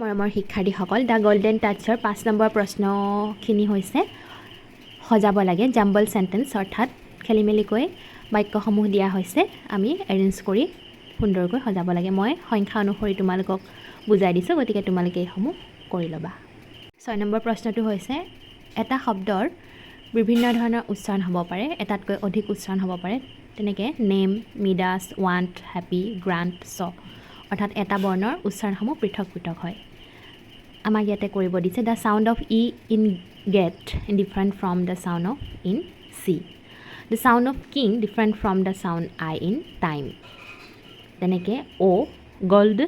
মৰমৰ শিক্ষাৰ্থীসকল the golden টাচৰ 5 number প্ৰশ্নখিনি হৈছে সজাব লাগে জাম্বল সেন্টেন্স অৰ্থাৎ খেলিমেলিকৈ বাক্যসমূহ দিয়া হৈছে আমি এৰেঞ্জ কৰি সুন্দৰকৈ সজাব লাগে মই সংখ্যা অনুসৰি তোমালোকক বুজাই দিছোঁ গতিকে তোমালোকে এইসমূহ কৰি ল'বা 6 নম্বৰ প্ৰশ্নটো হৈছে এটা শব্দৰ বিভিন্ন ধৰণৰ উচ্চাৰণ হ'ব পাৰে এটাতকৈ অধিক উচ্চাৰণ হ'ব পাৰে তেনেকৈ নেম মিডাছ ৱান্ট হ্যাপি গ্ৰান্ট চ অৰ্থাৎ এটা বৰ্ণৰ উচ্চাৰণসমূহ পৃথক পৃথক হয় আমাক ইয়াতে কৰিব দিছে the sound of E in get different from the sound of in চি the sound of king different from the sound I in time তেনেকৈ অ' গল্ড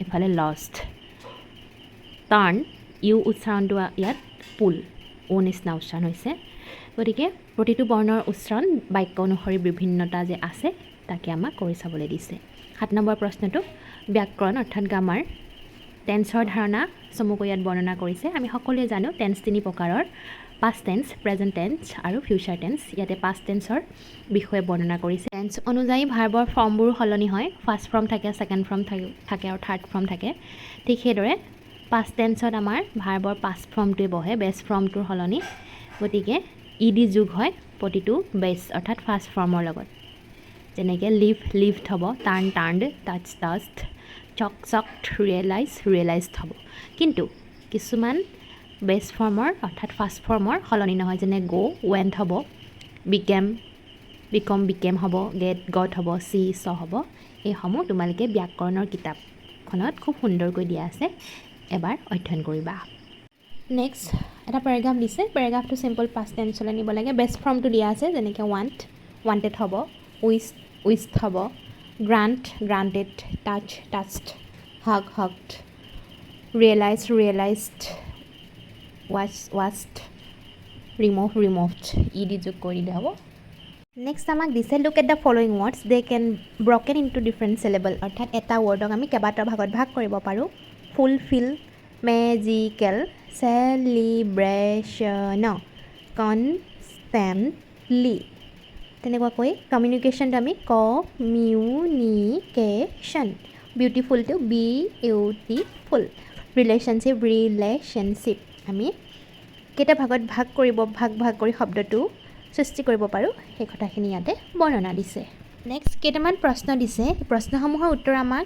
এফালে লষ্ট টাৰ্ণ ইউ উচ্চাৰণটো ইয়াত পুল অ' নিচিনা উচ্চাৰণ হৈছে গতিকে প্ৰতিটো বৰ্ণৰ উচ্চাৰণ বাক্য অনুসৰি বিভিন্নতা যে আছে তাকে আমাক কৰি চাবলৈ দিছে 7 নম্বৰ প্ৰশ্নটো ব্যাকৰণ অৰ্থাৎ গ্ৰামাৰ টেন্সৰ ধাৰণা চমুকৈ ইয়াত বৰ্ণনা কৰিছে আমি সকলোৱে জানো টেন্স তিনি প্ৰকাৰৰ পাষ্ট টেন্স প্ৰেজেণ্ট টেন্স আৰু ফিউচাৰ টেন্স ইয়াতে পাষ্ট টেন্সৰ বিষয়ে বৰ্ণনা কৰিছে টেন্স অনুযায়ী ভাৰ্বৰ ফৰ্মবোৰ সলনি হয় ফাৰ্ষ্ট ফৰ্ম থাকে ছেকেণ্ড ফৰ্ম থাকে আৰু থাৰ্ড ফৰ্ম থাকে ঠিক সেইদৰে পাষ্ট টেন্সত আমাৰ ভাৰ্বৰ পাষ্ট ফৰ্মটোৱে বহে বেছ ফৰ্মটোৰ সলনি গতিকে ইডি যোগ হয় প্ৰতিটো বেছ অৰ্থাৎ ফাৰ্ষ্ট ফৰ্মৰ লগত যেনেকৈ লিভ লিভড হ'ব টাৰ্ণ টাৰ্ণড টাচ টাচড চক চকড ৰিয়েলাইজড হ'ব কিন্তু কিছুমান বেছ ফৰ্মৰ অৰ্থাৎ ফাৰ্ষ্ট ফৰ্মৰ সলনি নহয় যেনে গ' ৱেণ্ট হ'ব বিকেম হ'ব গট হ'ব চি চ হ'ব এইসমূহ তোমালোকে ব্যাকৰণৰ কিতাপখনত খুব সুন্দৰকৈ দিয়া আছে এবাৰ অধ্যয়ন কৰিবা নেক্সট এটা পেৰাগ্ৰাফ দিছে পেৰাগ্ৰাফটো চিম্পল পাষ্ট টেন্সলৈ নিব লাগে বেষ্ট ফৰ্মটো দিয়া আছে যেনেকৈ ৱান্টেড হ'ব উইষ্ট হ'ব granted touched hugged realized watched removed E D যোগ কৰি দিলে হ'ব নেক্সট আমাক দিছে look at the following words they can broken into different syllable অৰ্থাৎ এটা ৱৰ্ডক আমি কেইবাটাও ভাগত ভাগ কৰিব পাৰোঁ ফুলফিল মেজিকেল চেলিব্ৰেশ্যন কনষ্টেণ্টলি তেনেকুৱাকৈ কমিউনিকেশ্যনটো আমি কমিউনিকেশ্যন বিউটিফুলটো বিউটিফুল ৰিলেশ্যনশ্বিপ আমি কেইটা ভাগত ভাগ কৰি শব্দটো সৃষ্টি কৰিব পাৰোঁ সেই কথাখিনি ইয়াতে বৰ্ণনা দিছে নেক্সট কেইটামান প্ৰশ্ন দিছে প্ৰশ্নসমূহৰ উত্তৰ আমাক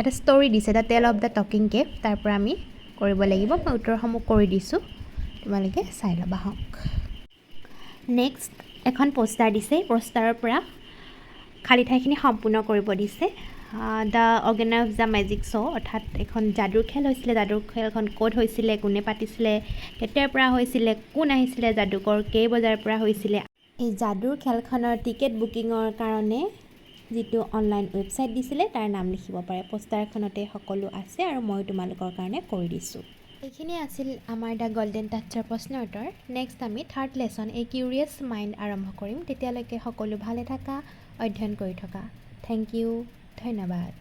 এটা ষ্টৰি দিছে দ্য টেল অফ দ্য টকিং কেভ তাৰ পৰা আমি কৰিব লাগিব মই উত্তৰসমূহ কৰি দিছোঁ তোমালোকে চাই ল'বা হওক নেক্সট এখন পোষ্টাৰ দিছে পোষ্টাৰৰ পৰা খালী ঠাইখিনি সম্পূৰ্ণ কৰিব দিছে the organise of the magic show' অৰ্থাৎ এখন যাদুৰ খেল হৈছিলে যাদুৰ খেলখন ক'ত হৈছিলে কোনে পাতিছিলে কেতিয়াৰ পৰা হৈছিলে কোন আহিছিলে যাদুকৰ কেই বজাৰ পৰা হৈছিলে এই যাদুৰ খেলখনৰ টিকেট বুকিঙৰ কাৰণে যিটো অনলাইন ৱেবছাইট দিছিলে তাৰ নাম লিখিব পাৰে পোষ্টাৰখনতে সকলো আছে আৰু মই তোমালোকৰ কাৰণে কৰি দিছোঁ এইখিনি আছিল আমাৰ দ্য গল্ডেন টাচৰ প্ৰশ্নৰ উত্তৰ নেক্সট আমি থাৰ্ড লেচন এ কিউৰিয়াছ মাইণ্ড আৰম্ভ কৰিম তেতিয়ালৈকে সকলো ভালে থাকা অধ্যয়ন কৰি থকা থেংক ইউ ধন্যবাদ